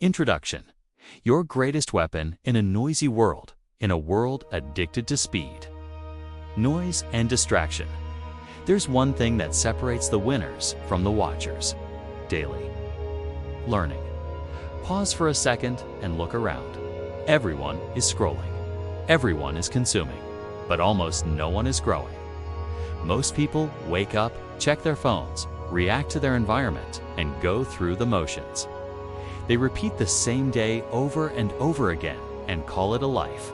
Introduction. Your greatest weapon in a noisy world, in a world addicted to speed. Noise and distraction. There's one thing that separates the winners from the watchers. Daily learning. Pause for a second and look around. Everyone is scrolling. Everyone is consuming, but almost no one is growing. Most people wake up, check their phones, react to their environment, and go through the motions. They repeat the same day over and over again and call it a life.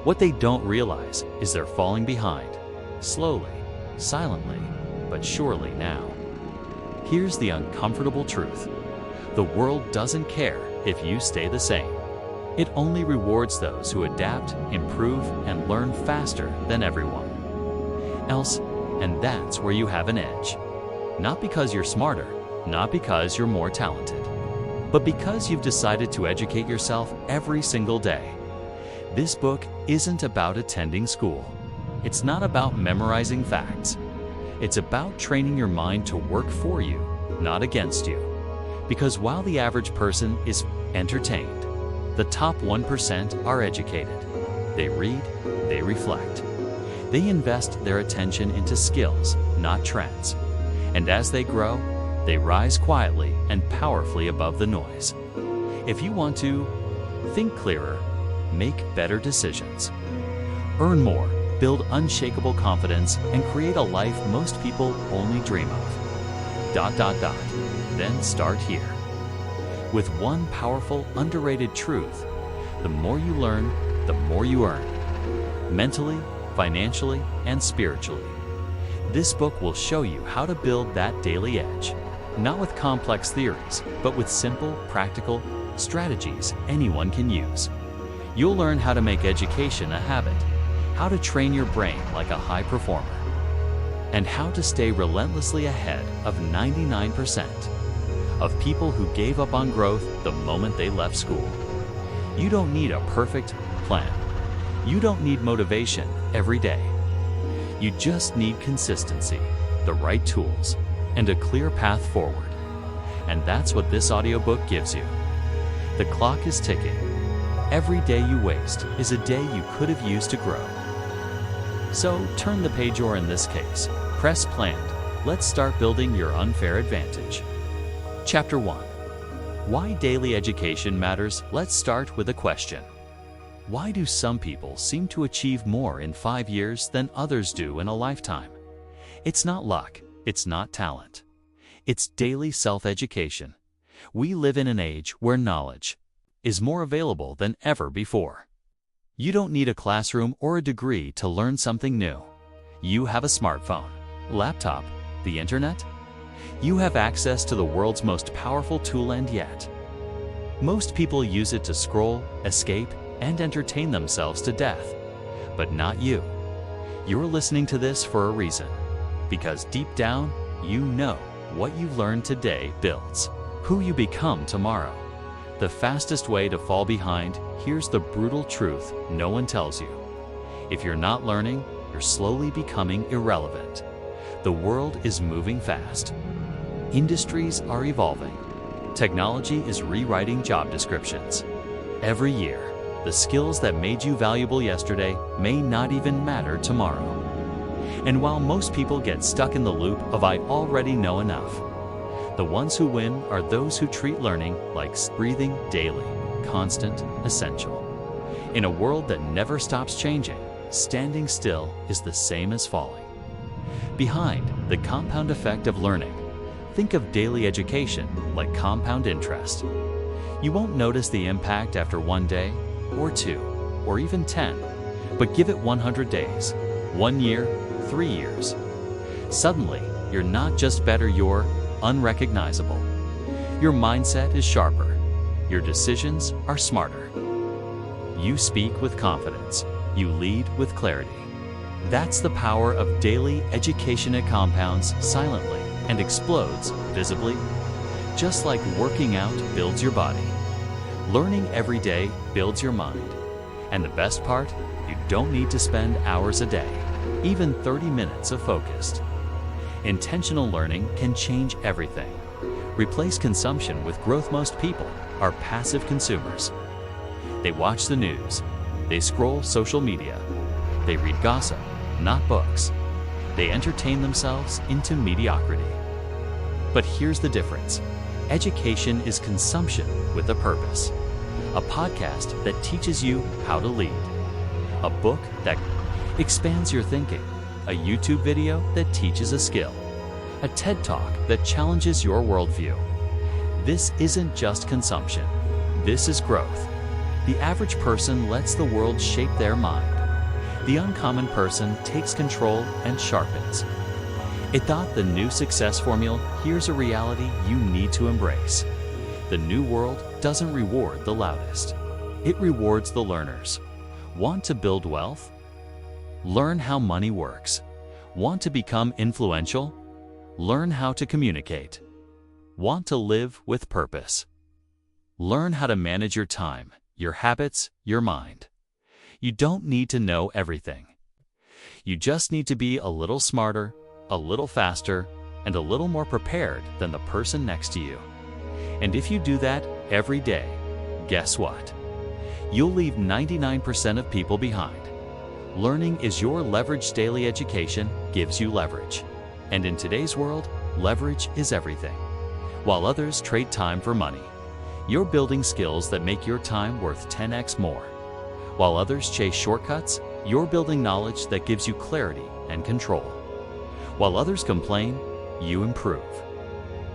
What they don't realize is they're falling behind, slowly, silently, but surely now. Here's the uncomfortable truth. The world doesn't care if you stay the same. It only rewards those who adapt, improve, and learn faster than everyone else, and that's where you have an edge. Not because you're smarter, not because you're more talented, but because you've decided to educate yourself every single day. This book isn't about attending school. It's not about memorizing facts. It's about training your mind to work for you, not against you. Because while the average person is entertained, the top 1% are educated. They read, they reflect. They invest their attention into skills, not trends. And as they grow, they rise quietly and powerfully above the noise. If you want to think clearer, make better decisions, earn more, build unshakable confidence, and create a life most people only dream of. ... Then start here. With one powerful, underrated truth: the more you learn, the more you earn. Mentally, financially, and spiritually. This book will show you how to build that daily edge. Not with complex theories, but with simple, practical strategies anyone can use. You'll learn how to make education a habit, how to train your brain like a high performer, and how to stay relentlessly ahead of 99% of people who gave up on growth the moment they left school. You don't need a perfect plan. You don't need motivation every day. You just need consistency, the right tools, and a clear path forward. And that's what this audiobook gives you. The clock is ticking. Every day you waste is a day you could have used to grow. So turn the page, or in this case, press planned. Let's start building your unfair advantage. Chapter 1. Why daily education matters. Let's start with a question. Why do some people seem to achieve more in 5 years than others do in a lifetime? It's not luck. It's not talent. It's daily self-education. We live in an age where knowledge is more available than ever before. You don't need a classroom or a degree to learn something new. You have a smartphone, laptop, the internet. You have access to the world's most powerful tool, and yet most people use it to scroll, escape, and entertain themselves to death. But not you. You're listening to this for a reason. Because deep down, you know what you learn today builds who you become tomorrow. The fastest way to fall behind. Here's the brutal truth no one tells you. If you're not learning, you're slowly becoming irrelevant. The world is moving fast. Industries are evolving. Technology is rewriting job descriptions. Every year, the skills that made you valuable yesterday may not even matter tomorrow. And while most people get stuck in the loop of "I already know enough," the ones who win are those who treat learning like breathing, daily, constant, essential. In a world that never stops changing, standing still is the same as falling. Behind the compound effect of learning, think of daily education like compound interest. You won't notice the impact after 1 day, or 2, or even 10, but give it 100 days, 1 year, 3 years. Suddenly, you're not just better, you're unrecognizable. Your mindset is sharper. Your decisions are smarter. You speak with confidence. You lead with clarity. That's the power of daily education. It compounds silently and explodes visibly. Just like working out builds your body, learning every day builds your mind. And the best part, you don't need to spend hours a day, even 30 minutes of focused. Intentional learning can change everything. Replace consumption with growth. Most people are passive consumers. They watch the news. They scroll social media. They read gossip, not books. They entertain themselves into mediocrity. But here's the difference. Education is consumption with a purpose. A podcast that teaches you how to lead. A book that expands your thinking. A YouTube video that teaches a skill. A TED Talk that challenges your worldview. This isn't just consumption. This is growth. The average person lets the world shape their mind. The uncommon person takes control and sharpens. It thought the new success formula, here's a reality you need to embrace. The new world doesn't reward the loudest. It rewards the learners. Want to build wealth? Learn how money works. Want to become influential? Learn how to communicate. Want to live with purpose? Learn how to manage your time, your habits, your mind. You don't need to know everything. You just need to be a little smarter, a little faster, and a little more prepared than the person next to you. And if you do that every day, guess what? You'll leave 99% of people behind. Learning is your leverage. Daily education gives you leverage. And in today's world, leverage is everything. While others trade time for money, you're building skills that make your time worth 10x more. While others chase shortcuts, you're building knowledge that gives you clarity and control. While others complain, you improve.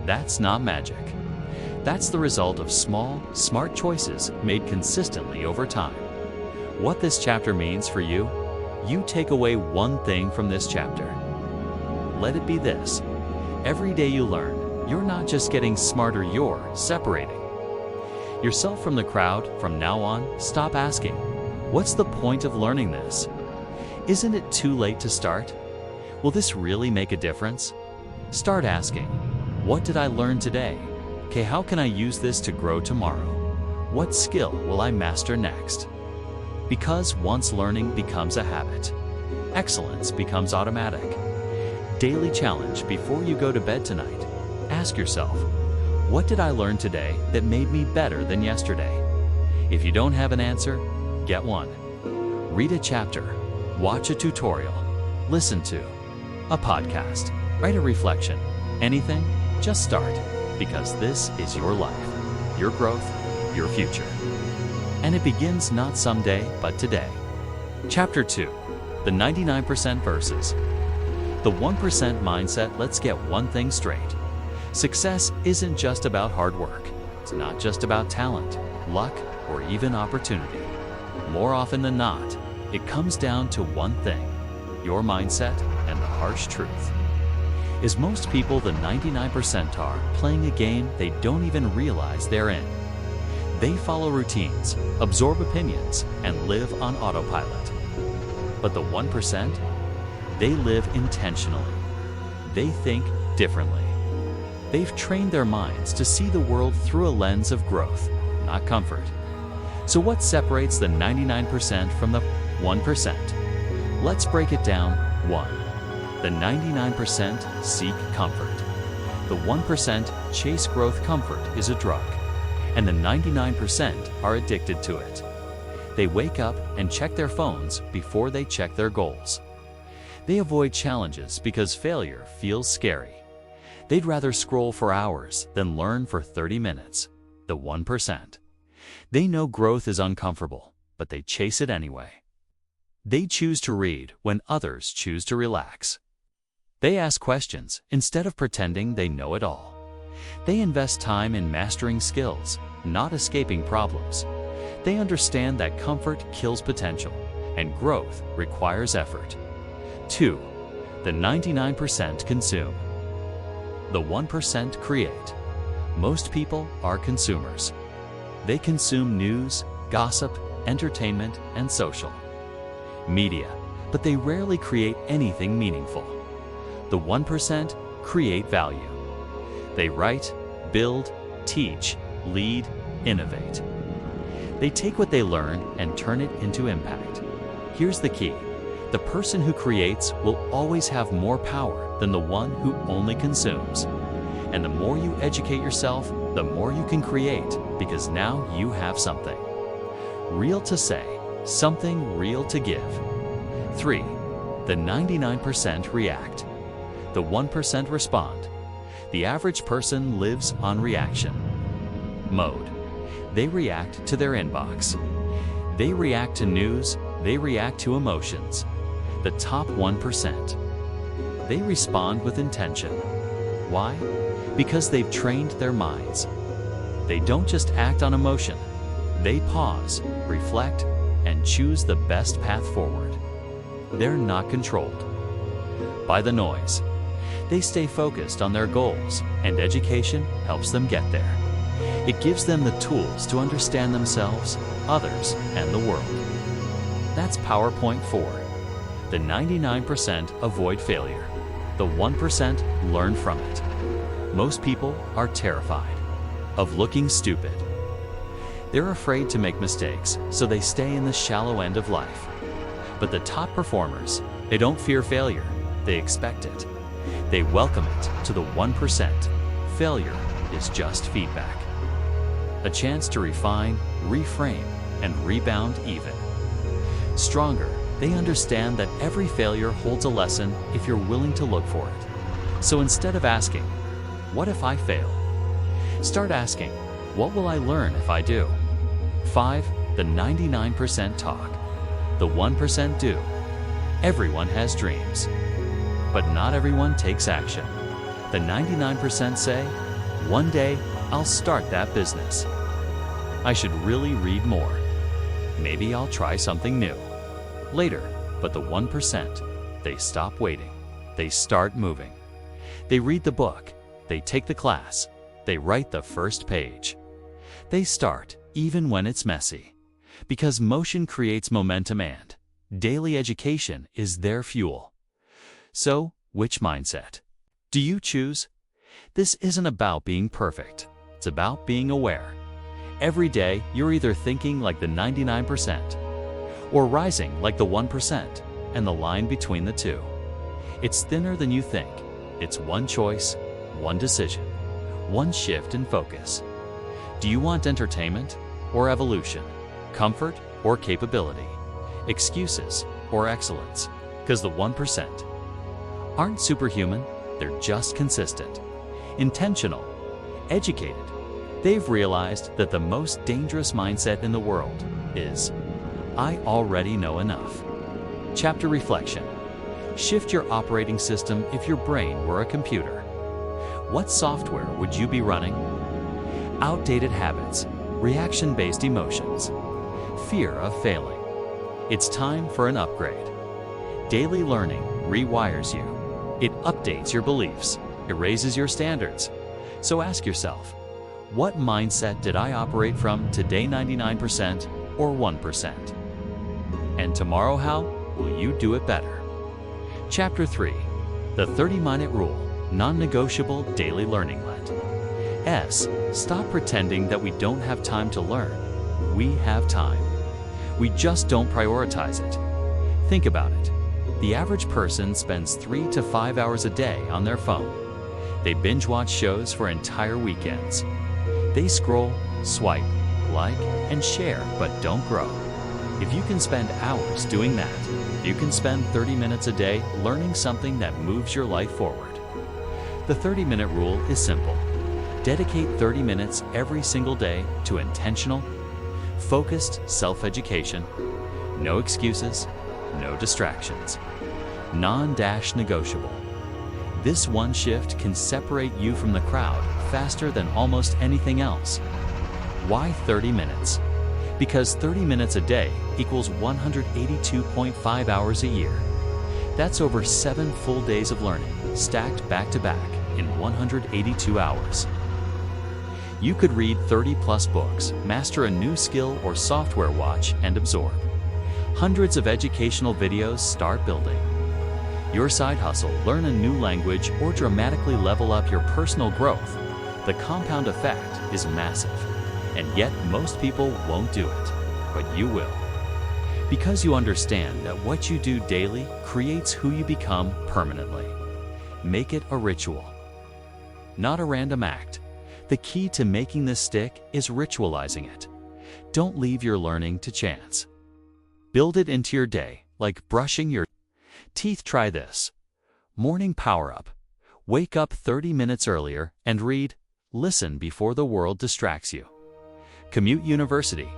That's not magic. That's the result of small, smart choices made consistently over time. What this chapter means for you, you take away one thing from this chapter. Let it be this. Every day you learn, you're not just getting smarter, you're separating yourself from the crowd. From now on, stop asking, what's the point of learning this? Isn't it too late to start? Will this really make a difference? Start asking, what did I learn today? Okay, how can I use this to grow tomorrow? What skill will I master next? Because once learning becomes a habit, excellence becomes automatic. Daily challenge before you go to bed tonight. Ask yourself, what did I learn today that made me better than yesterday? If you don't have an answer, get one. Read a chapter, watch a tutorial, listen to a podcast, write a reflection, anything, just start, because this is your life, your growth, your future. And it begins not someday, but today. Chapter 2, the 99% versus the 1% mindset. Let's get one thing straight. Success isn't just about hard work. It's not just about talent, luck, or even opportunity. More often than not, it comes down to one thing, your mindset and the harsh truth. Is most people the 99% are playing a game they don't even realize they're in. They follow routines, absorb opinions, and live on autopilot. But the 1%? They live intentionally. They think differently. They've trained their minds to see the world through a lens of growth, not comfort. So what separates the 99% from the 1%? Let's break it down. 1. The 99% seek comfort. The 1% chase growth. Comfort is a drug, and the 99% are addicted to it. They wake up and check their phones before they check their goals. They avoid challenges because failure feels scary. They'd rather scroll for hours than learn for 30 minutes. The 1%. They know growth is uncomfortable, but they chase it anyway. They choose to read when others choose to relax. They ask questions instead of pretending they know it all. They invest time in mastering skills, not escaping problems. They understand that comfort kills potential, and growth requires effort. 2. The 99% consume. The 1% create. Most people are consumers. They consume news, gossip, entertainment, and social media, but they rarely create anything meaningful. The 1% create value. They write, build, teach, lead, innovate. They take what they learn and turn it into impact. Here's the key. The person who creates will always have more power than the one who only consumes. And the more you educate yourself, the more you can create, because now you have something real to say, something real to give. 3. The 99% react. The 1% respond. The average person lives on reaction mode. They react to their inbox. They react to news. They react to emotions. The top 1%. They respond with intention. Why? Because they've trained their minds. They don't just act on emotion. They pause, reflect, and choose the best path forward. They're not controlled by the noise. They stay focused on their goals, and education helps them get there. It gives them the tools to understand themselves, others, and the world. That's PowerPoint 4. The 99% avoid failure. The 1% learn from it. Most people are terrified of looking stupid. They're afraid to make mistakes, so they stay in the shallow end of life. But the top performers, they don't fear failure, they expect it. They welcome it to the 1%. Failure is just feedback. A chance to refine, reframe, and rebound even stronger. They understand that every failure holds a lesson if you're willing to look for it. So instead of asking, "What if I fail?" start asking, "What will I learn if I do?" 5. The 99% talk. The 1% do. Everyone has dreams, but not everyone takes action. The 99% say, "One day I'll start that business. I should really read more. Maybe I'll try something new later." But the 1%, they stop waiting. They start moving. They read the book. They take the class. They write the first page. They start even when it's messy, because motion creates momentum and daily education is their fuel. So, which mindset do you choose? This isn't about being perfect. It's about being aware. Every day, you're either thinking like the 99% or rising like the 1%, and the line between the two. It's thinner than you think. It's one choice, one decision, one shift in focus. Do you want entertainment or evolution? Comfort or capability? Excuses or excellence? Because the 1% aren't superhuman, they're just consistent, intentional, educated. They've realized that the most dangerous mindset in the world is, "I already know enough." Chapter reflection. Shift your operating system if your brain were a computer. What software would you be running? Outdated habits, reaction-based emotions, fear of failing. It's time for an upgrade. Daily learning rewires you. It updates your beliefs. It raises your standards. So ask yourself, what mindset did I operate from today, 99% or 1%? And tomorrow, how will you do it better? Chapter 3. The 30-minute rule, non-negotiable daily learning let. Stop pretending that we don't have time to learn. We have time. We just don't prioritize it. Think about it. The average person spends 3 to 5 hours a day on their phone. They binge watch shows for entire weekends. They scroll, swipe, like, and share, but don't grow. If you can spend hours doing that, you can spend 30 minutes a day learning something that moves your life forward. The 30-minute rule is simple. Dedicate 30 minutes every single day to intentional, focused self-education. No excuses, no distractions. Non-negotiable. This one shift can separate you from the crowd faster than almost anything else. Why 30 minutes? Because 30 minutes a day equals 182.5 hours a year. That's over 7 full days of learning, stacked back to back in 182 hours. You could read 30+ books, master a new skill or software, watch and absorb hundreds of educational videos, start building your side hustle, learn a new language, or dramatically level up your personal growth. The compound effect is massive, and yet most people won't do it, but you will. Because you understand that what you do daily creates who you become permanently. Make it a ritual. not a random act. The key to making this stick is ritualizing it. Don't leave your learning to chance. Build it into your day, like brushing your teeth. Try this. Morning power-up. Wake up 30 minutes earlier and read. Listen before the world distracts you. Commute university.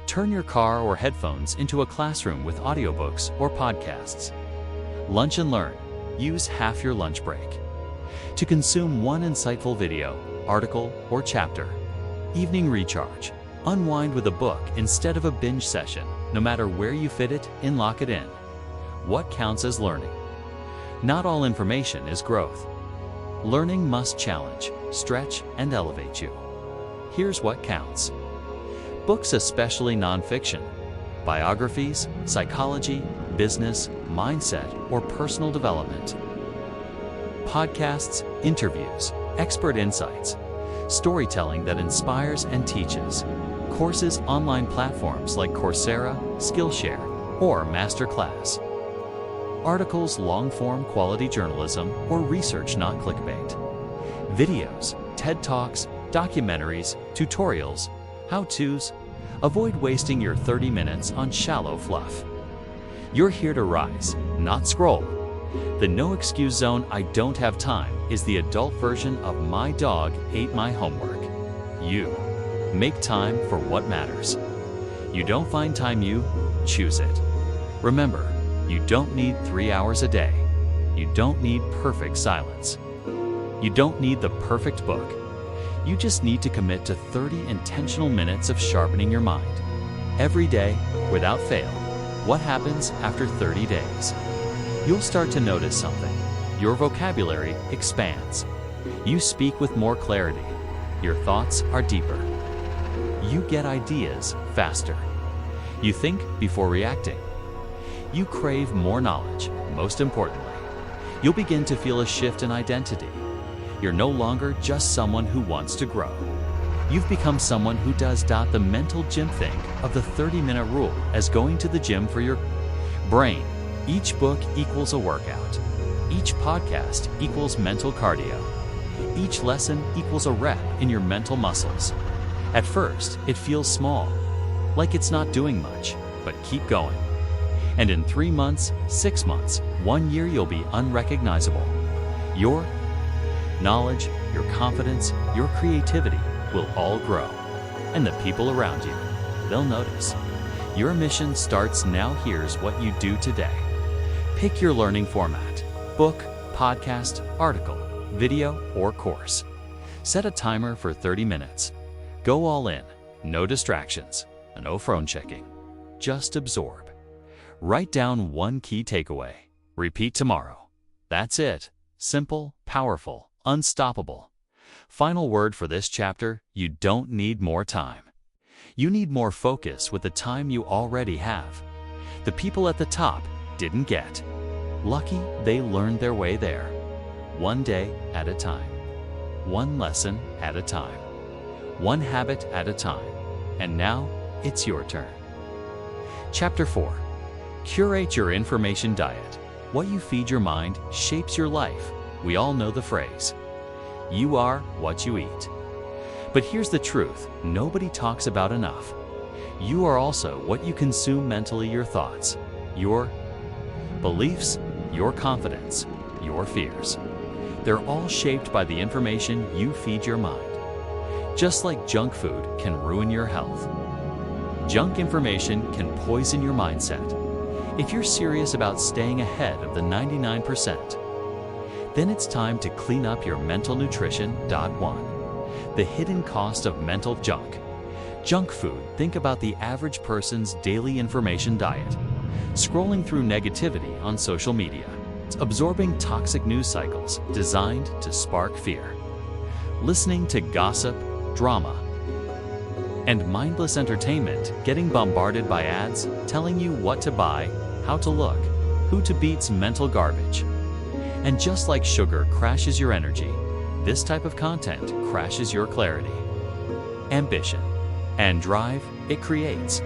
Turn your car or headphones into a classroom with audiobooks or podcasts. Lunch and learn. Use half your lunch break to consume one insightful video, article, or chapter. Evening recharge. Unwind with a book instead of a binge session. No matter where you fit it in, lock it in. What counts as learning? Not all information is growth. Learning must challenge, stretch, and elevate you. Here's what counts. Books, especially nonfiction, biographies, psychology, business, mindset, or personal development. Podcasts, interviews, expert insights, storytelling that inspires and teaches. Courses, online platforms like Coursera, Skillshare, or Masterclass. Articles, long-form quality journalism or research, not clickbait. Videos, TED Talks, documentaries, tutorials, how-tos. Avoid wasting your 30 minutes on shallow fluff. You're here to rise, not scroll. The no excuse zone, I don't have time, is the adult version of my dog ate my homework. You make time for what matters. You don't find time, you choose it. Remember, you don't need 3 hours a day. You don't need perfect silence. You don't need the perfect book. You just need to commit to 30 intentional minutes of sharpening your mind. Every day, without fail. What happens after 30 days? You'll start to notice something. Your vocabulary expands. You speak with more clarity. Your thoughts are deeper. You get ideas faster. You think before reacting. You crave more knowledge. Most importantly, you'll begin to feel a shift in identity. You're no longer just someone who wants to grow. You've become someone who does the mental gym. Think of the 30-minute rule as going to the gym for your brain. Each book equals a workout. Each podcast equals mental cardio. Each lesson equals a rep in your mental muscles. At first, it feels small, like it's not doing much, but keep going. And in 3 months, 6 months, 1 year, you'll be unrecognizable. Your knowledge, your confidence, your creativity will all grow. And the people around you, they'll notice. Your mission starts now. Here's what you do today. Pick your learning format: book, podcast, article, video, or course. Set a timer for 30 minutes. Go all in. No distractions. No phone checking. Just absorb. Write down one key takeaway. Repeat tomorrow. That's it. Simple, powerful, unstoppable. Final word for this chapter: you don't need more time. You need more focus with the time you already have. The people at the top didn't get lucky, they learned their way there. One day at a time. One lesson at a time. One habit at a time. And now, it's your turn. Chapter 4. Curate your information diet. What you feed your mind shapes your life. We all know the phrase. You are what you eat. But here's the truth nobody talks about enough. You are also what you consume mentally: your thoughts, your beliefs, your confidence, your fears. They're all shaped by the information you feed your mind. Just like junk food can ruin your health, junk information can poison your mindset. If you're serious about staying ahead of the 99%, then it's time to clean up your mental nutrition. 1. The hidden cost of mental junk. Junk food. Think about the average person's daily information diet. Scrolling through negativity on social media. Absorbing toxic news cycles designed to spark fear. Listening to gossip, drama, and mindless entertainment. Getting bombarded by ads telling you what to buy, how to look, who to beat's mental garbage. And just like sugar crashes your energy, this type of content crashes your clarity. Ambition and drive it creates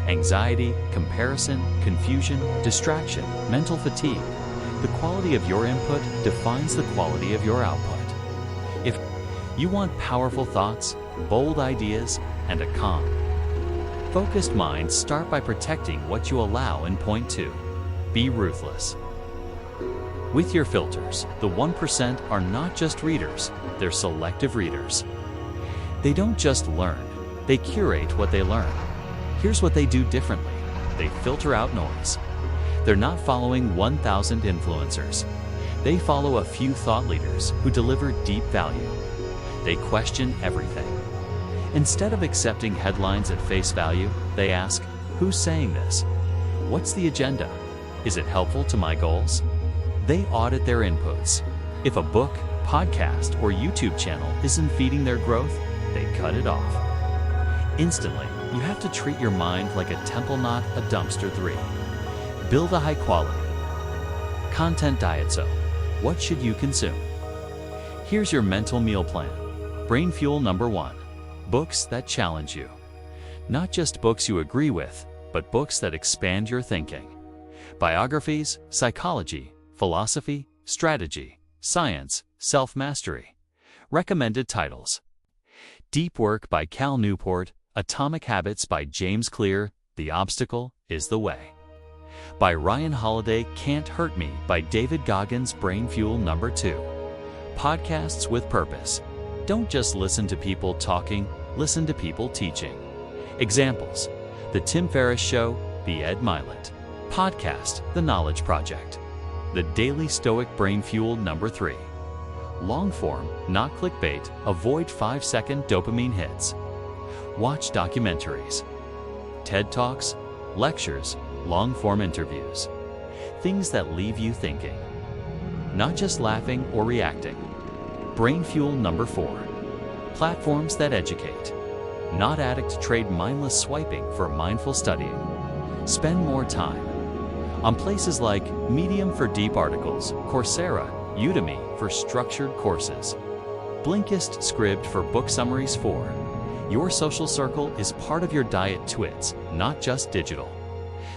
anxiety, comparison, confusion, distraction, mental fatigue. The quality of your input defines the quality of your output. If You want powerful thoughts, bold ideas, and a calm, focused mind. Start by protecting what you allow. And point 2. Be ruthless. With your filters, the 1% are not just readers, they're selective readers. They don't just learn, they curate what they learn. Here's what they do differently. They filter out noise. They're not following 1,000 influencers. They follow a few thought leaders who deliver deep value. They question everything. Instead of accepting headlines at face value, they ask, who's saying this? What's the agenda? Is it helpful to my goals? They audit their inputs. If a book, podcast, or YouTube channel isn't feeding their growth, they cut it off. Instantly, you have to treat your mind like a temple, not a dumpster. 3. Build a high-quality content diet. So, what should you consume? Here's your mental meal plan. Brain fuel number 1. Books that challenge you. Not just books you agree with, but books that expand your thinking. Biographies, psychology, philosophy, strategy, science, self-mastery. Recommended titles: Deep Work by Cal Newport, Atomic Habits by James Clear, The Obstacle is the Way by Ryan Holiday, Can't Hurt Me by David Goggins. Brain fuel number 2. Podcasts with purpose. Don't just listen to people talking, listen to people teaching. Examples: The Tim Ferriss Show, The Ed Mylett Podcast, The Knowledge Project. The Daily Stoic. Brain fuel number 3. Long form, not clickbait. Avoid 5-second dopamine hits. Watch documentaries, TED Talks, lectures, long-form interviews. Things that leave you thinking, not just laughing or reacting. Brain fuel number 4. Platforms that educate, not addict. Trade mindless swiping for mindful studying. Spend more time on places like Medium for deep articles, Coursera, Udemy for structured courses, Blinkist Scribd for book summaries. 4. Your social circle is part of your diet. Twits, not just digital.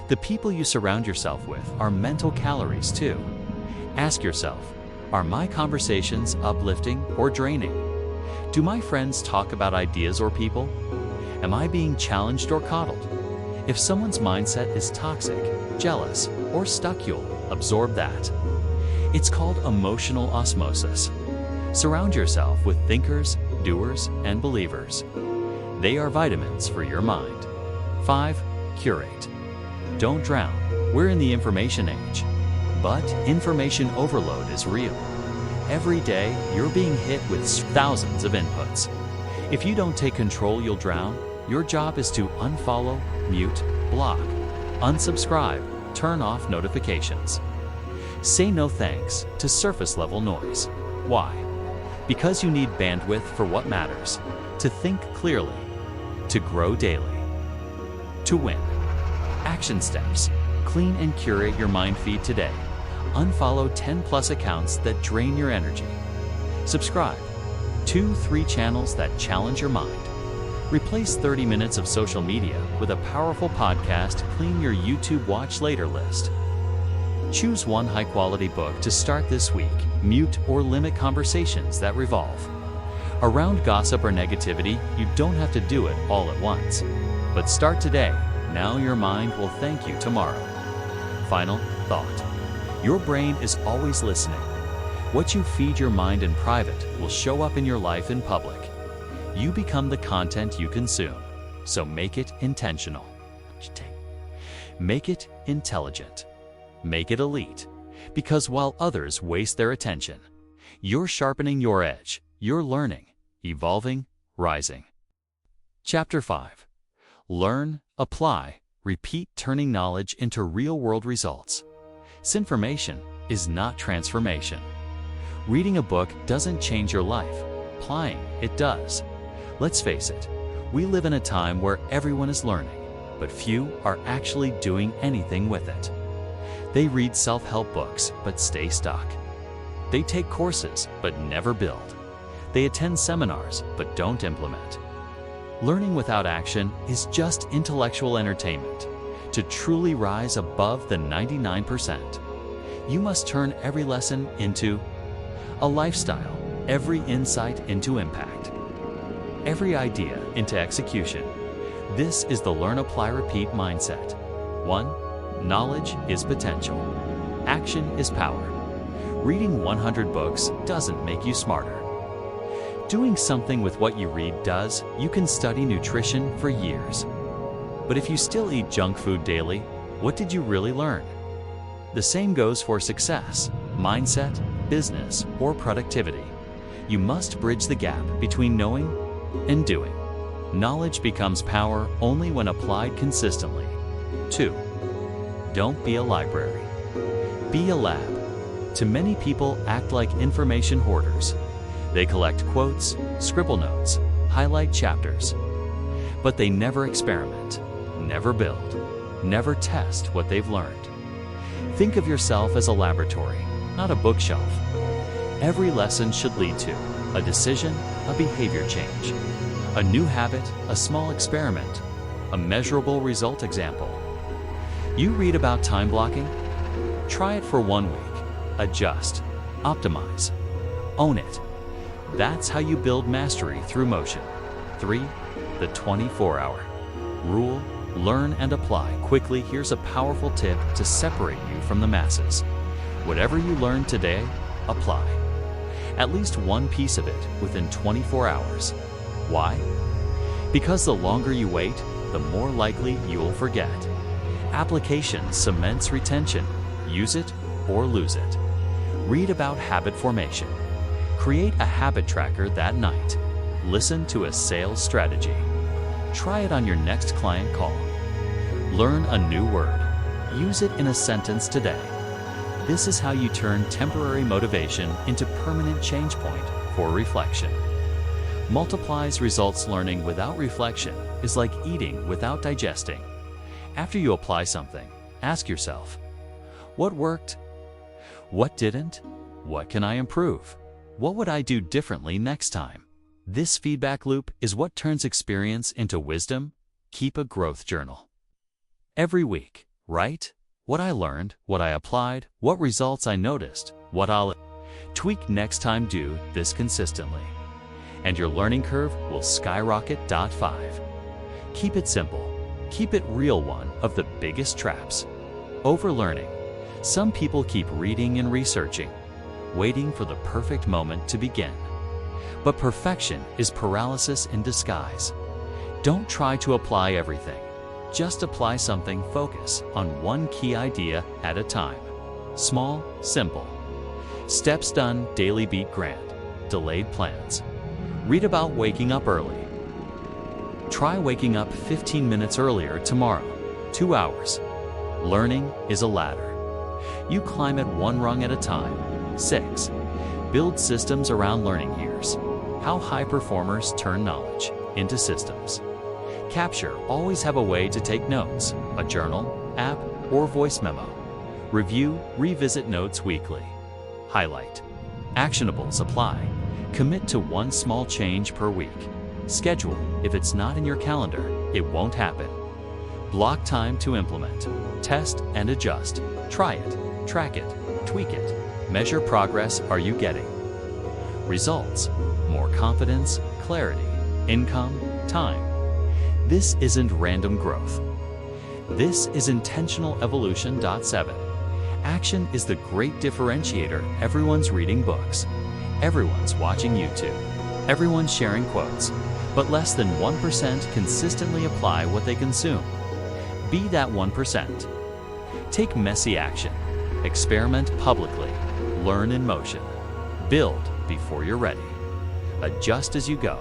The people you surround yourself with are mental calories too. Ask yourself, are my conversations uplifting or draining? Do my friends talk about ideas or people? Am I being challenged or coddled? If someone's mindset is toxic, jealous, or stuck, you'll absorb that. It's called emotional osmosis. Surround yourself with thinkers, doers, and believers. They are vitamins for your mind. 5. Curate. Don't drown. We're in the information age. But information overload is real. Every day, you're being hit with thousands of inputs. If you don't take control, you'll drown. Your job is to unfollow, mute, block, unsubscribe, turn off notifications. Say no thanks to surface-level noise. Why? Because you need bandwidth for what matters, to think clearly, to grow daily, to win. Action steps. Clean and curate your mind feed today. Unfollow 10+ accounts that drain your energy. Subscribe 2-3 channels that challenge your mind. Replace 30 minutes of social media with a powerful podcast. Clean your YouTube watch later list. Choose one high-quality book to start this week. Mute or limit conversations that revolve around gossip or negativity. You don't have to do it all at once. But start today. Now your mind will thank you tomorrow. Final thought. Your brain is always listening. What you feed your mind in private will show up in your life in public. You become the content you consume. So make it intentional. Make it intelligent. Make it elite. Because while others waste their attention, you're sharpening your edge. You're learning, evolving, rising. Chapter 5. Learn, apply, repeat, turning knowledge into real-world results. Sinformation is not transformation. Reading a book doesn't change your life. Applying it does. Let's face it, we live in a time where everyone is learning, but few are actually doing anything with it. They read self-help books, but stay stuck. They take courses, but never build. They attend seminars, but don't implement. Learning without action is just intellectual entertainment. To truly rise above the 99%, you must turn every lesson into a lifestyle, every insight into impact, every idea into execution. This is the learn, apply, repeat mindset. 1. Knowledge is potential. Action is power. Reading 100 books doesn't make you smarter. Doing something with what you read does. You can study nutrition for years. But if you still eat junk food daily, what did you really learn? The same goes for success, mindset, business, or productivity. You must bridge the gap between knowing and doing. Knowledge becomes power only when applied consistently. 2. Don't be a library. Be a lab. Too many people act like information hoarders. They collect quotes, scribble notes, highlight chapters. But they never experiment, never build, never test what they've learned. Think of yourself as a laboratory, not a bookshelf. Every lesson should lead to a decision, a behavior change, a new habit, a small experiment, a measurable result example. You read about time blocking? Try it for 1 week. Adjust, optimize, own it. That's how you build mastery through motion. 3. The 24-hour rule. Learn and apply quickly. Here's a powerful tip to separate you from the masses. Whatever you learn today, apply. At least one piece of it within 24 hours. Why? Because the longer you wait, the more likely you'll forget. Application cements retention. Use it or lose it. Read about habit formation. Create a habit tracker that night. Listen to a sales strategy. Try it on your next client call. Learn a new word. Use it in a sentence today. This is how you turn temporary motivation into permanent change point for reflection. Multiplies results. Learning without reflection is like eating without digesting. After you apply something, ask yourself, what worked? What didn't? What can I improve? What would I do differently next time? This feedback loop is what turns experience into wisdom. Keep a growth journal. Every week, write what I learned, what I applied, what results I noticed, what I'll tweak next time. Do this consistently, and your learning curve will skyrocket. 5. Keep it simple. Keep it real. One of the biggest traps: overlearning. Some people keep reading and researching, waiting for the perfect moment to begin. But perfection is paralysis in disguise. Don't try to apply everything. Just apply something. Focus on one key idea at a time. Small, simple. Steps done daily beat grand. Delayed plans. Read about waking up early. Try waking up 15 minutes earlier tomorrow. 2 hours. Learning is a ladder. You climb it one rung at a time. 6. Build systems around learning. Here's how high performers turn knowledge into systems. Capture. Always have a way to take notes, a journal, app, or voice memo. Review, revisit notes weekly. Highlight. Actionables. Apply. Commit to one small change per week. Schedule. If it's not in your calendar, it won't happen. Block time to implement. Test and adjust. Try it, track it, tweak it. Measure progress. Are you getting results? More confidence, clarity, income, time. This isn't random growth. This is intentional evolution. 7. Action is the great differentiator. Everyone's reading books. Everyone's watching YouTube. Everyone's sharing quotes. But less than 1% consistently apply what they consume. Be that 1%. Take messy action. Experiment publicly. Learn in motion. Build before you're ready. Adjust as you go.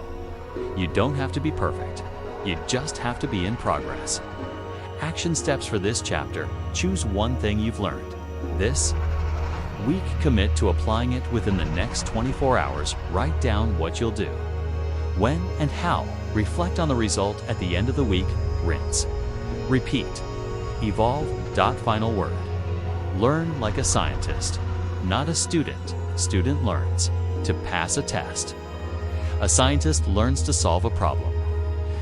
You don't have to be perfect. You just have to be in progress. Action steps for this chapter. Choose one thing you've learned this week. Commit to applying it within the next 24 hours. Write down what you'll do, when and how. Reflect on the result at the end of the week. Rinse. Repeat. Evolve. Final word. Learn like a scientist, not a student. Student learns to pass a test. A scientist learns to solve a problem.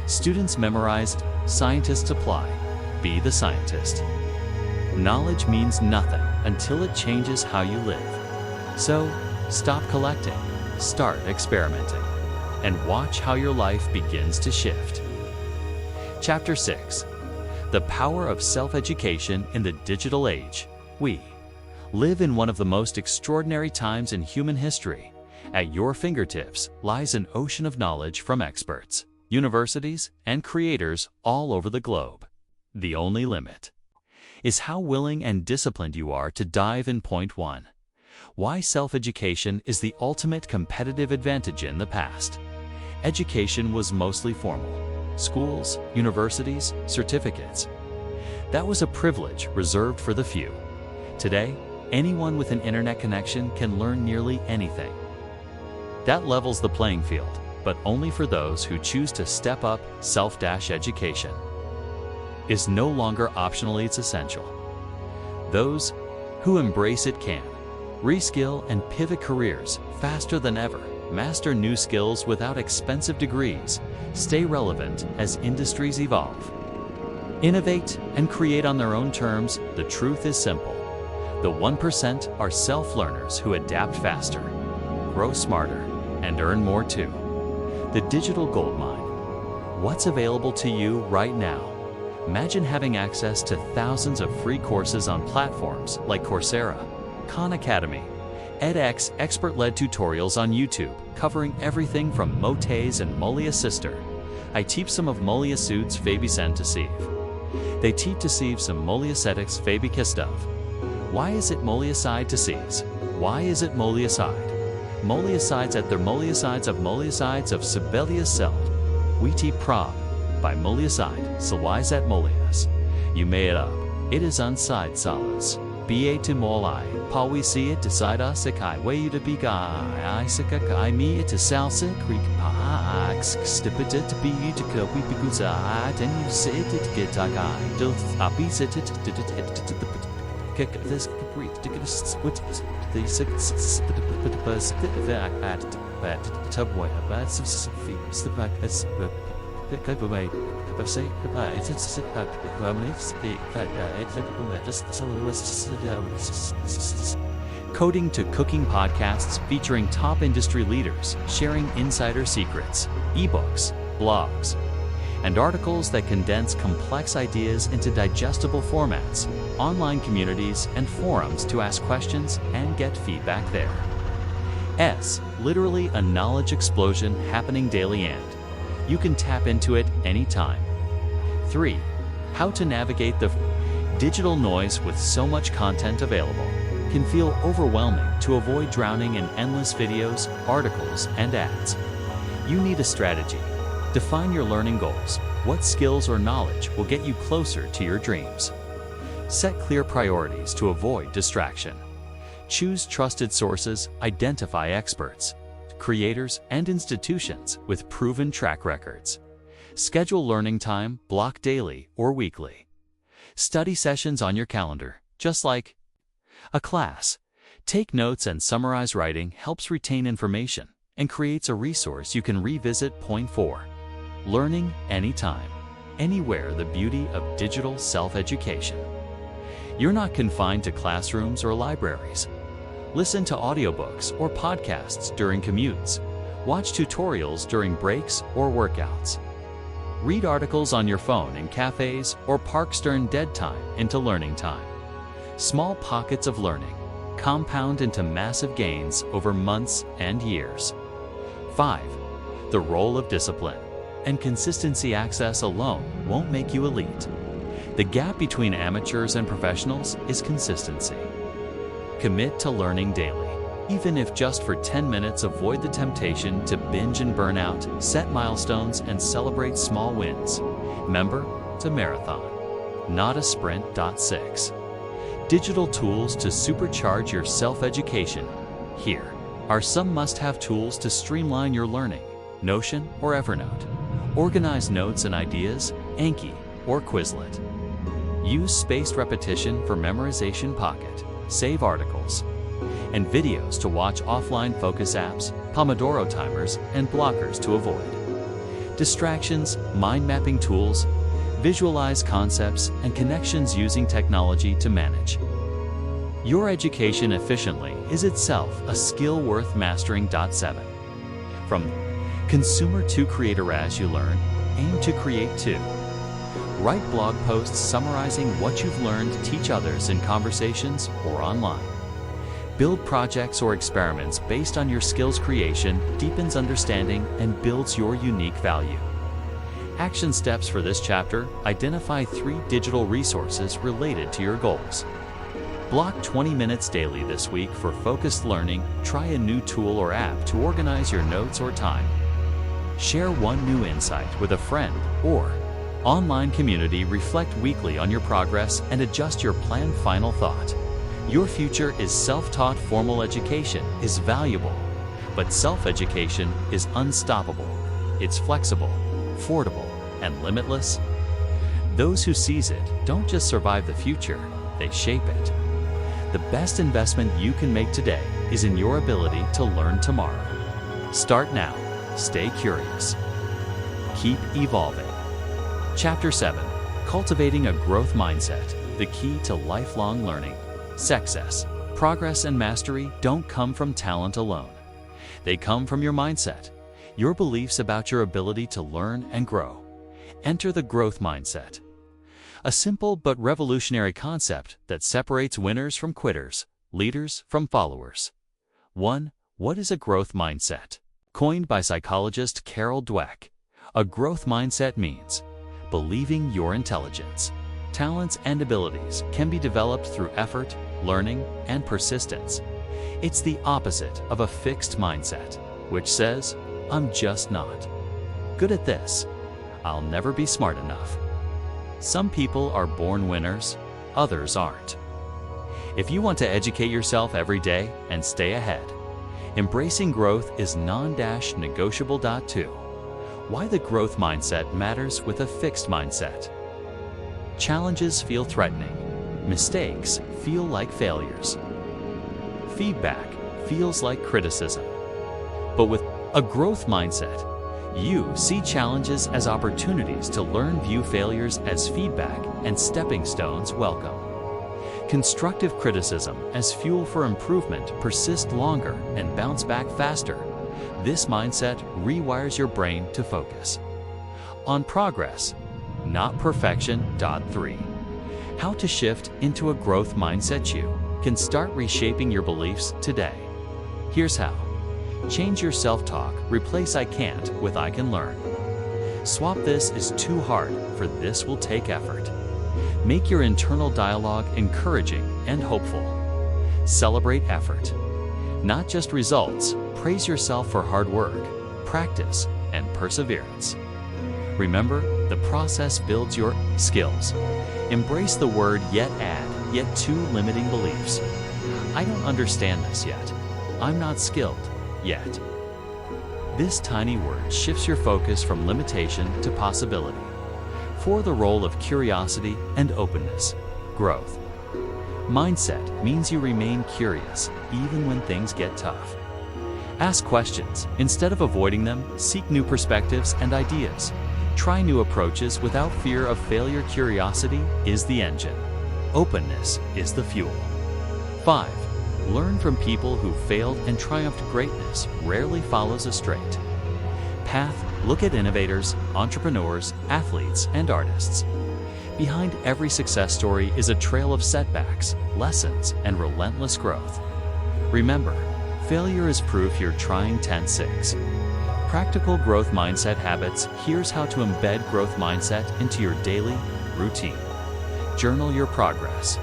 Students memorized, scientists apply. Be the scientist. Knowledge means nothing until it changes how you live. So, stop collecting, start experimenting and watch how your life begins to shift. Chapter 6. The Power of Self-Education in the Digital Age. We live in one of the most extraordinary times in human history. At your fingertips lies an ocean of knowledge from experts, universities, and creators all over the globe. The only limit is how willing and disciplined you are to dive in. Point 1. Why self-education is the ultimate competitive advantage. In the past, education was mostly formal. Schools, universities, certificates. That was a privilege reserved for the few. Today, anyone with an internet connection can learn nearly anything. That levels the playing field, but only for those who choose to step up. Self-education is no longer optional, it's essential. Those who embrace it can reskill and pivot careers faster than ever, master new skills without expensive degrees, stay relevant as industries evolve, innovate and create on their own terms. The truth is simple. The 1% are self-learners who adapt faster, grow smarter, and earn more too. The digital goldmine. What's available to you right now? Imagine having access to thousands of free courses on platforms like Coursera, Khan Academy, edX, expert-led tutorials on YouTube covering everything from Motes and Molia Sister. I teach some of Molia Suits Fabicen to Sieve. They teach to Sieve some Molia Setics Fabi Kistov. Why is it Moliacide to Seize? Why is it Moliacide? Moliacides at their Moliacides of Sibelius Seld. We teach Prague by Moliacide, Silwise at Molias. You made it up. It is unside solace. Ba to molai, pa we see it decide us a kai way you to be guy, I sika kai me to salsa creek pa stipit to be to go we because and you sit it get a guy, do I be sit it to kick this breed to get a switch the six at tub way about the back as the way. Coding to Cooking podcasts featuring top industry leaders sharing insider secrets, ebooks, blogs, and articles that condense complex ideas into digestible formats, online communities and forums to ask questions and get feedback there. Literally a knowledge explosion happening daily, and you can tap into it anytime. 3. How to navigate the digital noise with so much content available. Can feel overwhelming to avoid drowning in endless videos, articles, and ads. You need a strategy. Define your learning goals. What skills or knowledge will get you closer to your dreams? Set clear priorities to avoid distraction. Choose trusted sources, identify experts, creators, and institutions with proven track records. Schedule learning time, block daily or weekly. Study sessions on your calendar, just like a class. Take notes and summarize. Writing helps retain information and creates a resource you can revisit. Point 4. Learning anytime, anywhere. The beauty of digital self-education. You're not confined to classrooms or libraries. Listen to audiobooks or podcasts during commutes. Watch tutorials during breaks or workouts. Read articles on your phone in cafes or parks. Turn dead time into learning time. Small pockets of learning compound into massive gains over months and years. 5. The role of discipline and consistency. Access alone won't make you elite. The gap between amateurs and professionals is consistency. Commit to learning daily. Even if just for 10 minutes, avoid the temptation to binge and burn out. Set milestones and celebrate small wins. Remember, it's a marathon, not a sprint. 6. Digital tools to supercharge your self-education. Here are some must-have tools to streamline your learning. Notion or Evernote. Organize notes and ideas, Anki or Quizlet. Use spaced repetition for memorization. Pocket. Save articles and videos to watch. Offline focus apps, Pomodoro timers, and blockers to avoid distractions. Mind mapping tools. Visualize concepts and connections using technology to manage your education efficiently is itself a skill worth mastering. 7. From consumer to creator. As you learn, aim to create too. Write blog posts summarizing what you've learned, teach others in conversations or online. Build projects or experiments based on your skills. Creation deepens understanding and builds your unique value. Action steps for this chapter: identify 3 digital resources related to your goals. Block 20 minutes daily this week for focused learning. Try a new tool or app to organize your notes or time. Share one new insight with a friend or online community. Reflect weekly on your progress and adjust your plan. Final thought: your future is self-taught. Formal education is valuable, but self-education is unstoppable. It's flexible, affordable, and limitless. Those who seize it don't just survive the future, they shape it. The best investment you can make today is in your ability to learn tomorrow. Start now. Stay curious. Keep evolving. Chapter 7. Cultivating a growth mindset, the key to lifelong learning. Success, progress, and mastery don't come from talent alone. They come from your mindset, your beliefs about your ability to learn and grow. Enter the growth mindset. A simple but revolutionary concept that separates winners from quitters, leaders from followers. 1. What is a growth mindset? Coined by psychologist Carol Dweck, a growth mindset means believing your intelligence, talents, and abilities can be developed through effort, learning, and persistence. It's the opposite of a fixed mindset, which says, I'm just not good at this. I'll never be smart enough. Some people are born winners, others aren't. If you want to educate yourself every day and stay ahead, embracing growth is non-negotiable. 2. Why the growth mindset matters with a fixed mindset. Challenges feel threatening. Mistakes feel like failures. Feedback feels like criticism. But with a growth mindset, you see challenges as opportunities to learn, view failures as feedback and stepping stones. Welcome. Constructive criticism as fuel for improvement. Persist longer and bounce back faster. This mindset rewires your brain to focus on progress, not perfection. 3. How to shift into a growth mindset. You can start reshaping your beliefs today. Here's how. Change your self-talk. Replace I can't with I can learn. Swap this is too hard for this will take effort. Make your internal dialogue encouraging and hopeful. Celebrate effort, not just results. Praise yourself for hard work, practice, and perseverance. Remember, the process builds your skills. Embrace the word yet. Add yet 2 limiting beliefs. I don't understand this yet. I'm not skilled yet. This tiny word shifts your focus from limitation to possibility. For the role of curiosity and openness. Growth mindset means you remain curious even when things get tough. Ask questions instead of avoiding them. Seek new perspectives and ideas. Try new approaches without fear of failure. Curiosity is the engine. Openness is the fuel. 5. Learn from people who failed and triumphed. Greatness rarely follows a straight path. Look at innovators, entrepreneurs, athletes, and artists. Behind every success story is a trail of setbacks, lessons, and relentless growth. Remember, failure is proof you're trying. 6. Practical growth mindset habits. Here's how to embed growth mindset into your daily routine. Journal your progress.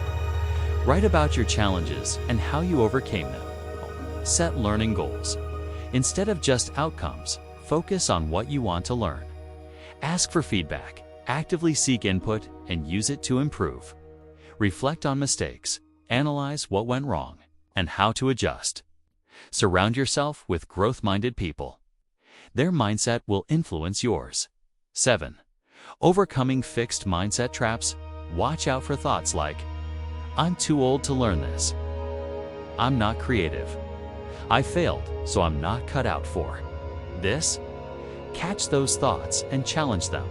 Write about your challenges and how you overcame them. Set learning goals. Instead of just outcomes, focus on what you want to learn. Ask for feedback. Actively seek input and use it to improve. Reflect on mistakes. Analyze what went wrong and how to adjust. Surround yourself with growth-minded people. Their mindset will influence yours. 7. Overcoming fixed mindset traps. Watch out for thoughts like, I'm too old to learn this. I'm not creative. I failed, so I'm not cut out for this. Catch those thoughts and challenge them.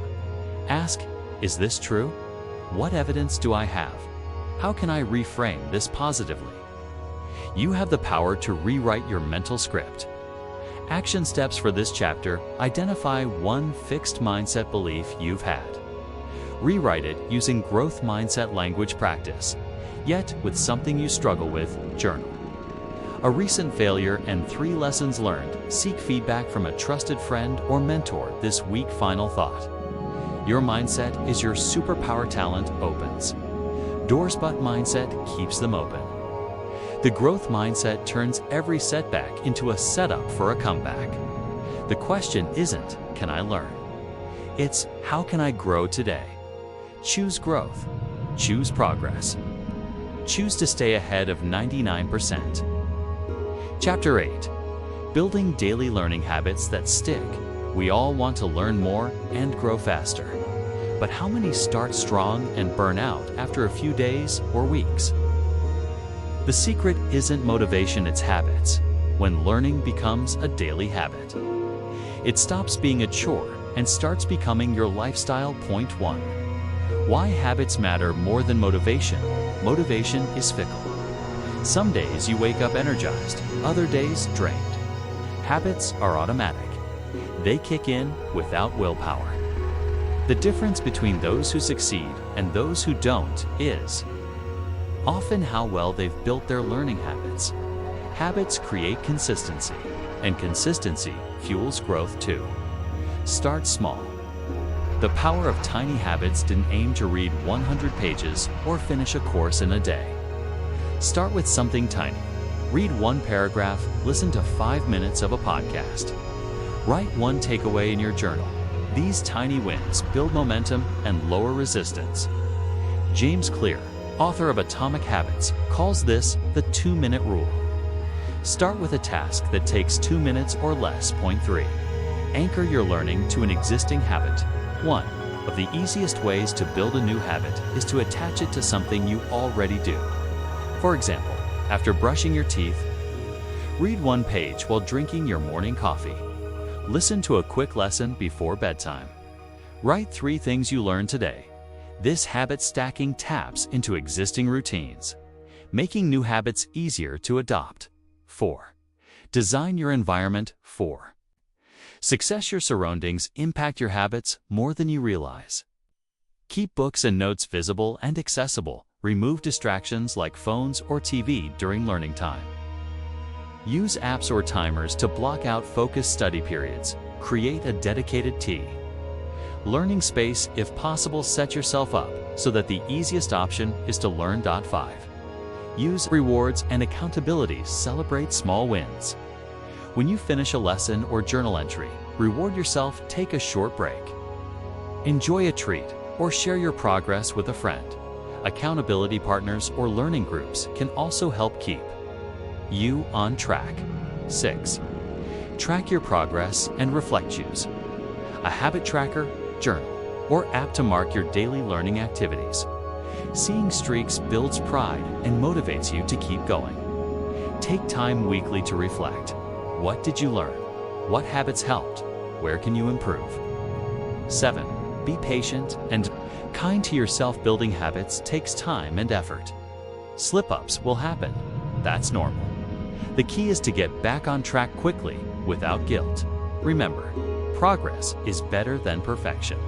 Ask, is this true? What evidence do I have? How can I reframe this positively? You have the power to rewrite your mental script. Action steps for this chapter: identify one fixed mindset belief you've had. Rewrite it using growth mindset language practice. Yet, with something you struggle with, journal. A recent failure and 3 lessons learned. Seek feedback from a trusted friend or mentor this week. Final thought: your mindset is your superpower. Talent opens doors, but mindset keeps them open. The growth mindset turns every setback into a setup for a comeback. The question isn't, can I learn? It's, how can I grow today? Choose growth. Choose progress. Choose to stay ahead of 99%. Chapter 8. Building daily learning habits that stick. We all want to learn more and grow faster. But how many start strong and burn out after a few days or weeks? The secret isn't motivation, it's habits. When learning becomes a daily habit, it stops being a chore and starts becoming your lifestyle. Point 1. Why habits matter more than motivation. Motivation is fickle. Some days you wake up energized, other days drained. Habits are automatic. They kick in without willpower. The difference between those who succeed and those who don't is often how well they've built their learning habits. Habits create consistency, and consistency fuels growth too. Start small. The power of tiny habits. Didn't aim to read 100 pages or finish a course in a day. Start with something tiny. Read 1 paragraph, listen to 5 minutes of a podcast. Write 1 takeaway in your journal. These tiny wins build momentum and lower resistance. James Clear, author of Atomic Habits, calls this the 2-minute rule. Start with a task that takes 2 minutes or less. Point 3. Anchor your learning to an existing habit. One of the easiest ways to build a new habit is to attach it to something you already do. For example, after brushing your teeth, read 1 page while drinking your morning coffee. Listen to a quick lesson before bedtime. Write 3 things you learned today. This habit stacking taps into existing routines, making new habits easier to adopt. 4. Design your environment. 4. Success. Your surroundings impact your habits more than you realize. Keep books and notes visible and accessible. Remove distractions like phones or TV during learning time. Use apps or timers to block out focused study periods. Create a dedicated learning space. If possible, set yourself up so that the easiest option is to learn. 5. Use rewards and accountability. Celebrate small wins. When you finish a lesson or journal entry, reward yourself. Take a short break. Enjoy a treat or share your progress with a friend. Accountability partners or learning groups can also help keep you on track. 6. Track your progress and reflect. Choose a habit tracker, journal, or app to mark your daily learning activities. Seeing streaks builds pride and motivates you to keep going. Take time weekly to reflect. What did you learn? What habits helped? Where can you improve? 7. Be patient and kind to yourself. Building habits takes time and effort. Slip-ups will happen. That's normal. The key is to get back on track quickly without guilt. Remember, progress is better than perfection.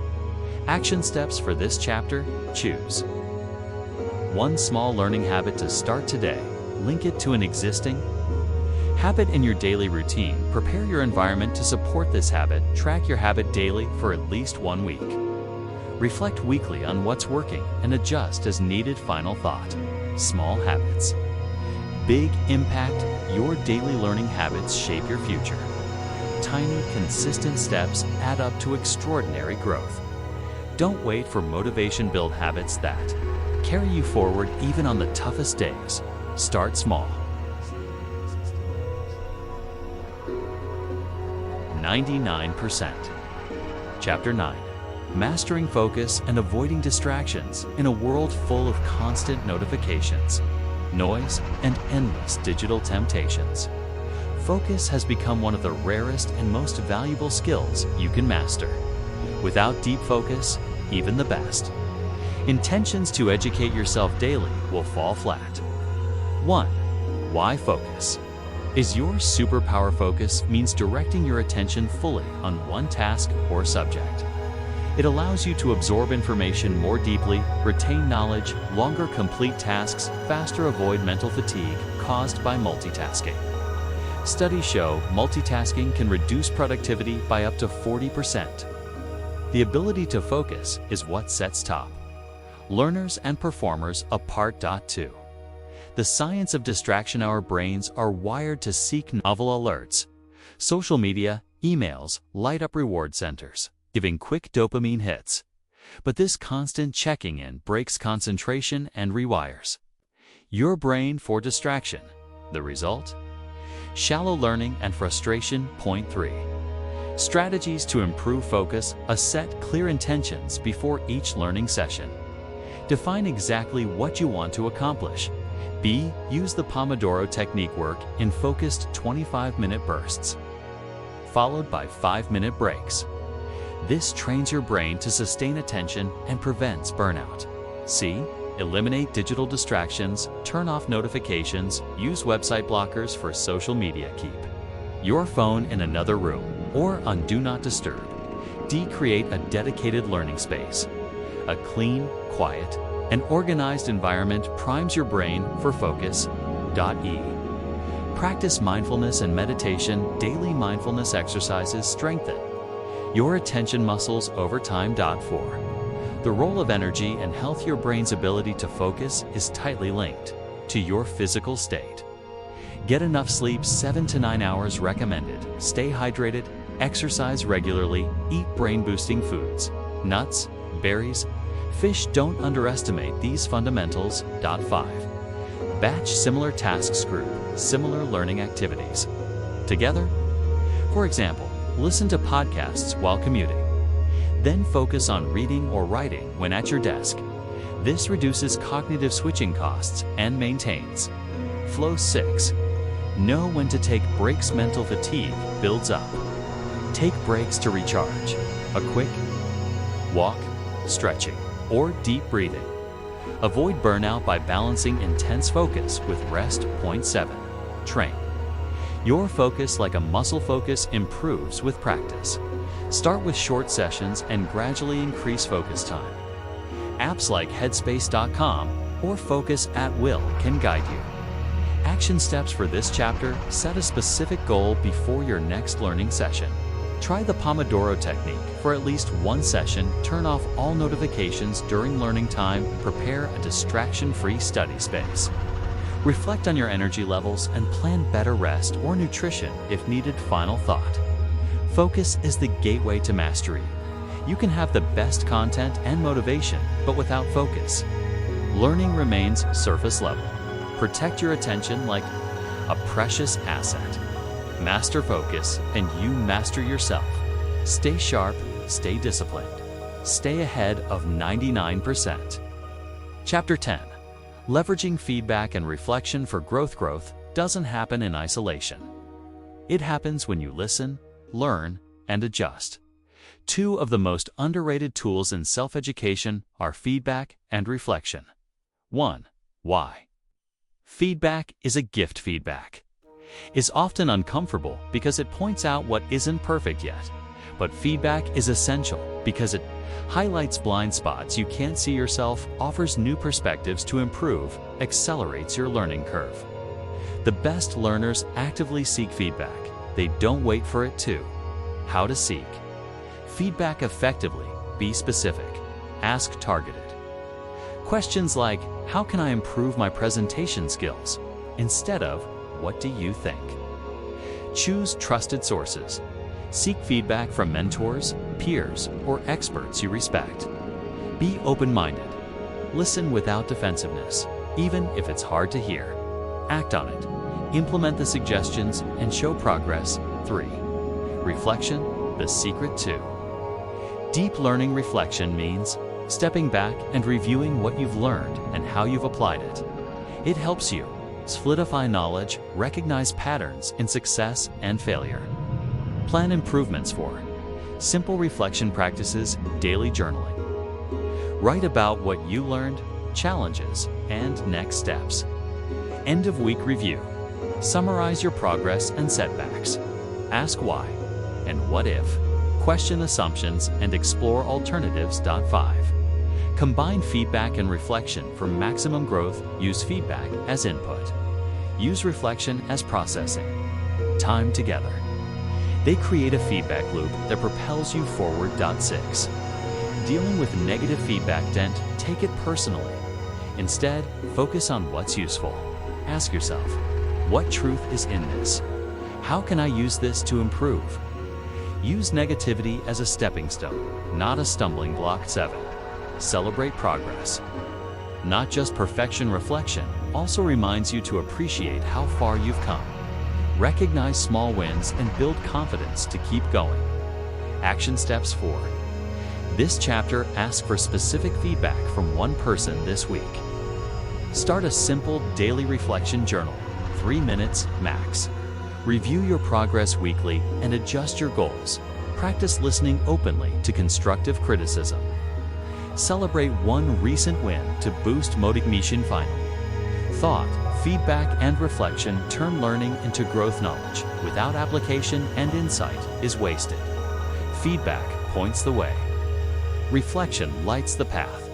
Action steps for this chapter: choose 1 small learning habit to start today. Link it to an existing habit in your daily routine. Prepare your environment to support this habit. Track your habit daily for at least 1 week. Reflect weekly on what's working and adjust as needed. Final thought: small habits, big impact. Your daily learning habits shape your future. Tiny, consistent steps add up to extraordinary growth. Don't wait for motivation. Build habits that carry you forward even on the toughest days. Start small. 99%. Chapter 9. Mastering focus and avoiding distractions in a world full of constant notifications, noise, and endless digital temptations. Focus has become one of the rarest and most valuable skills you can master. Without deep focus, even the best intentions to educate yourself daily will fall flat. 1. Why focus? Is your superpower focus means directing your attention fully on one task or subject. It allows you to absorb information more deeply, retain knowledge, longer complete tasks, faster avoid mental fatigue caused by multitasking. Studies show multitasking can reduce productivity by up to 40%. The ability to focus is what sets top learners and performers apart. 2. The science of distraction. Our brains are wired to seek novel alerts. Social media, emails light up reward centers, giving quick dopamine hits. But this constant checking in breaks concentration and rewires your brain for distraction. The result? Shallow learning and frustration. Point 3. Strategies to improve focus. Set clear intentions before each learning session. Define exactly what you want to accomplish. B. Use the Pomodoro technique. Work in focused 25-minute bursts, followed by 5-minute breaks. This trains your brain to sustain attention and prevents burnout. C. Eliminate digital distractions, turn off notifications, use website blockers for social media. Keep your phone in another room or on Do Not Disturb. D. Create a dedicated learning space. A clean, quiet, and organized environment primes your brain for focus. E. Practice mindfulness and meditation. Daily mindfulness exercises strengthen your attention muscles over time. 4. The role of energy and health. Your brain's ability to focus is tightly linked to your physical state. Get enough sleep, 7 to 9 hours recommended. Stay hydrated, exercise regularly, eat brain-boosting foods, nuts, berries, fish. Don't underestimate these fundamentals. 5. Batch similar tasks. Group similar learning activities together. For example, listen to podcasts while commuting. Then focus on reading or writing when at your desk. This reduces cognitive switching costs and maintains flow. 6. Know when to take breaks. Mental fatigue builds up. Take breaks to recharge. A quick walk, stretching, or deep breathing. Avoid burnout by balancing intense focus with rest. Point 7. Train your focus like a muscle. Focus improves with practice. Start with short sessions and gradually increase focus time. Apps like Headspace.com or Focus at Will can guide you. Action steps for this chapter. Set a specific goal before your next learning session. Try the Pomodoro technique for at least one session. Turn off all notifications during learning time. Prepare a distraction-free study space. Reflect on your energy levels and plan better rest or nutrition if needed. Final thought. Focus is the gateway to mastery. You can have the best content and motivation, but without focus, learning remains surface level. Protect your attention like a precious asset. Master focus and you master yourself. Stay sharp, stay disciplined. Stay ahead of 99%. Chapter 10. Leveraging feedback and reflection for growth. Growth doesn't happen in isolation. It happens when you listen, learn, and adjust. Two of the most underrated tools in self-education are feedback and reflection. 1. Why? Feedback is a gift. Feedback is often uncomfortable because it points out what isn't perfect yet. But feedback is essential because it highlights blind spots you can't see yourself, offers new perspectives to improve, accelerates your learning curve. The best learners actively seek feedback. They don't wait for it to. How to seek feedback effectively. Be specific. Ask targeted questions like, how can I improve my presentation skills? Instead of, what do you think? Choose trusted sources. Seek feedback from mentors, peers, or experts you respect. Be open-minded. Listen without defensiveness, even if it's hard to hear. Act on it. Implement the suggestions and show progress. 3. Reflection, the secret to deep learning. Reflection means stepping back and reviewing what you've learned and how you've applied it. It helps you solidify knowledge, recognize patterns in success and failure. Plan improvements for simple reflection practices. Daily journaling. Write about what you learned, challenges, and next steps. End of week review. Summarize your progress and setbacks. Ask why and what if. Question assumptions and explore alternatives. 5. Combine feedback and reflection for maximum growth. Use feedback as input. Use reflection as processing. Time together. They create a feedback loop that propels you forward. 6. Dealing with negative feedback. Don't take it personally. Instead, focus on what's useful. Ask yourself, what truth is in this? How can I use this to improve? Use negativity as a stepping stone, not a stumbling block. 7. Celebrate progress. Not just perfection. Reflection also reminds you to appreciate how far you've come. Recognize small wins and build confidence to keep going. Action steps. 4. This chapter asks for specific feedback from one person this week. Start a simple daily reflection journal, 3 minutes max. Review your progress weekly and adjust your goals. Practice listening openly to constructive criticism. Celebrate one recent win to boost motivation. Final thought, feedback and reflection turn learning into growth. Knowledge without application and insight is wasted. Feedback points the way. Reflection lights the path.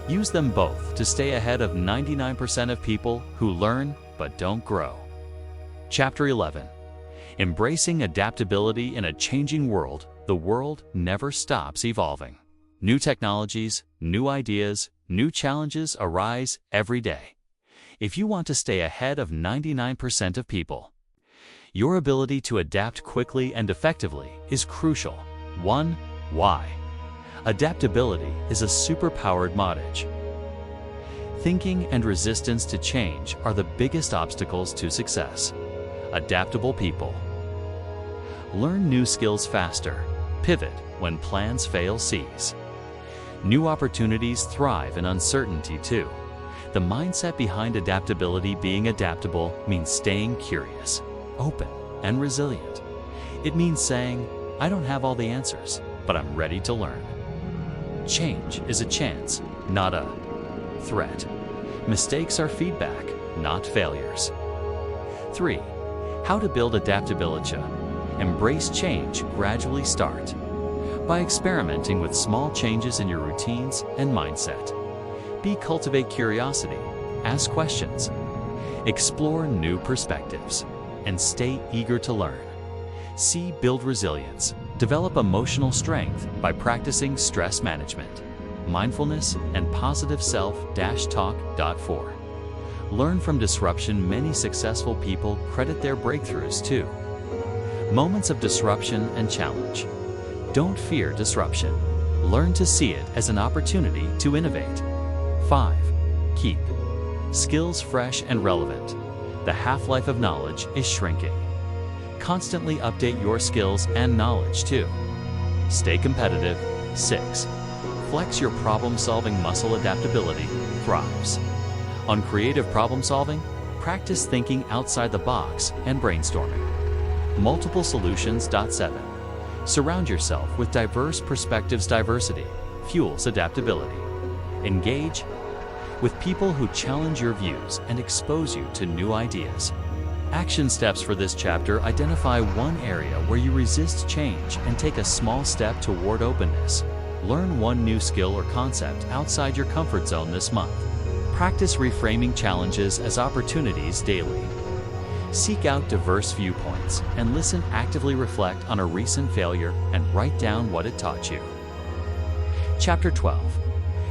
Use them both to stay ahead of 99% of people who learn but don't grow. Chapter 11. Embracing adaptability in a changing world. The world never stops evolving. New technologies, new ideas, new challenges arise every day. If you want to stay ahead of 99% of people, your ability to adapt quickly and effectively is crucial. 1. Why? Adaptability is a superpowered modage. Thinking and resistance to change are the biggest obstacles to success. Adaptable people learn new skills faster, pivot when plans fail. Seize new opportunities, thrive in uncertainty too. The mindset behind adaptability. Being adaptable means staying curious, open, and resilient. It means saying, I don't have all the answers, but I'm ready to learn. Change is a chance, not a threat. Mistakes are feedback, not failures. 3. How to build adaptability. Embrace change. Gradually start by experimenting with small changes in your routines and mindset. Cultivate curiosity, ask questions, explore new perspectives, and stay eager to learn. C. Build resilience. Develop emotional strength by practicing stress management, mindfulness, and positive self-talk. 4. Learn from disruption. Many successful people credit their breakthroughs to moments of disruption and challenge. Don't fear disruption. Learn to see it as an opportunity to innovate. 5. Keep skills fresh and relevant. The half-life of knowledge is shrinking. Constantly update your skills and knowledge too. Stay competitive. 6. Flex your problem-solving muscle. Adaptability thrives on creative problem-solving. Practice thinking outside the box and brainstorming multiple solutions. 7. Surround yourself with diverse perspectives. Diversity fuels adaptability. Engage with people who challenge your views and expose you to new ideas. Action steps for this chapter. Identify one area where you resist change and take a small step toward openness. Learn one new skill or concept outside your comfort zone this month. Practice reframing challenges as opportunities daily. Seek out diverse viewpoints and listen. Actively reflect on a recent failure and write down what it taught you. Chapter 12.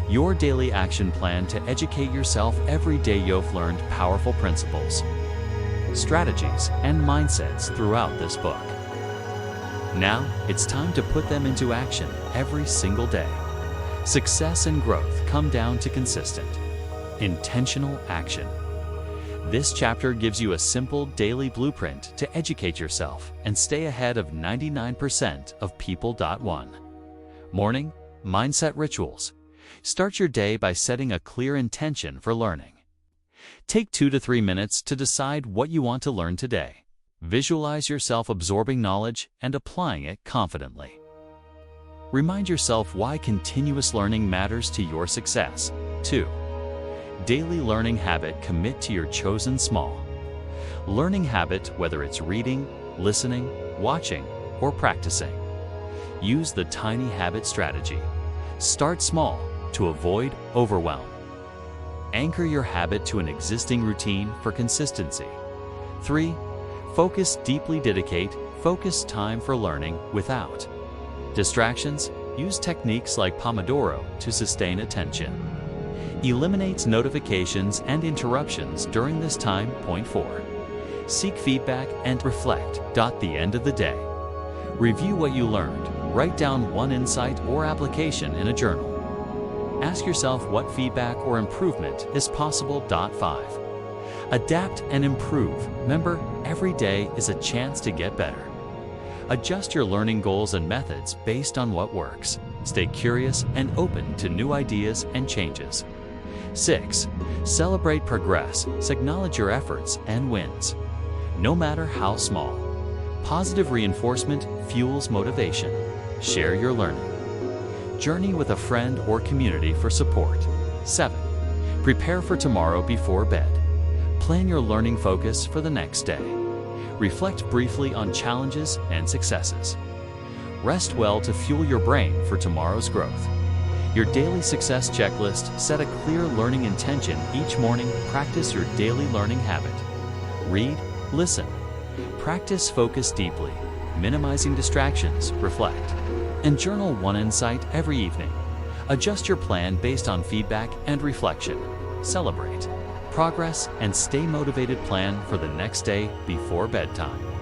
Your daily action plan to educate yourself every day. You've learned powerful principles, strategies, and mindsets throughout this book. Now, it's time to put them into action every single day. Success and growth come down to consistent, intentional action. This chapter gives you a simple daily blueprint to educate yourself and stay ahead of 99% of people. 1. Morning mindset rituals. Start your day by setting a clear intention for learning. Take 2 to 3 minutes to decide what you want to learn today. Visualize yourself absorbing knowledge and applying it confidently. Remind yourself why continuous learning matters to your success. 2. Daily learning habit. Commit to your chosen small learning habit, whether it's reading, listening, watching, or practicing. Use the tiny habit strategy. Start small to avoid overwhelm. Anchor your habit to an existing routine for consistency. 3. Focus deeply. Dedicate focused time for learning without distractions. Use techniques like Pomodoro to sustain attention. Eliminates notifications and interruptions during this time. Point 4. Seek feedback and reflect. The end of the day. Review what you learned. Write down one insight or application in a journal. Ask yourself what feedback or improvement is possible. 5. Adapt and improve. Remember, every day is a chance to get better. Adjust your learning goals and methods based on what works. Stay curious and open to new ideas and changes. 6. Celebrate progress. Acknowledge your efforts and wins, no matter how small. Positive reinforcement fuels motivation. Share your learning. Journey with a friend or community for support. 7. Prepare for tomorrow before bed. Plan your learning focus for the next day. Reflect briefly on challenges and successes. Rest well to fuel your brain for tomorrow's growth. Your daily success checklist. Set a clear learning intention each morning. Practice your daily learning habit. Read, listen, practice, focus deeply, minimizing distractions, reflect, and journal one insight every evening. Adjust your plan based on feedback and reflection. Celebrate progress and stay motivated. Plan for the next day before bedtime.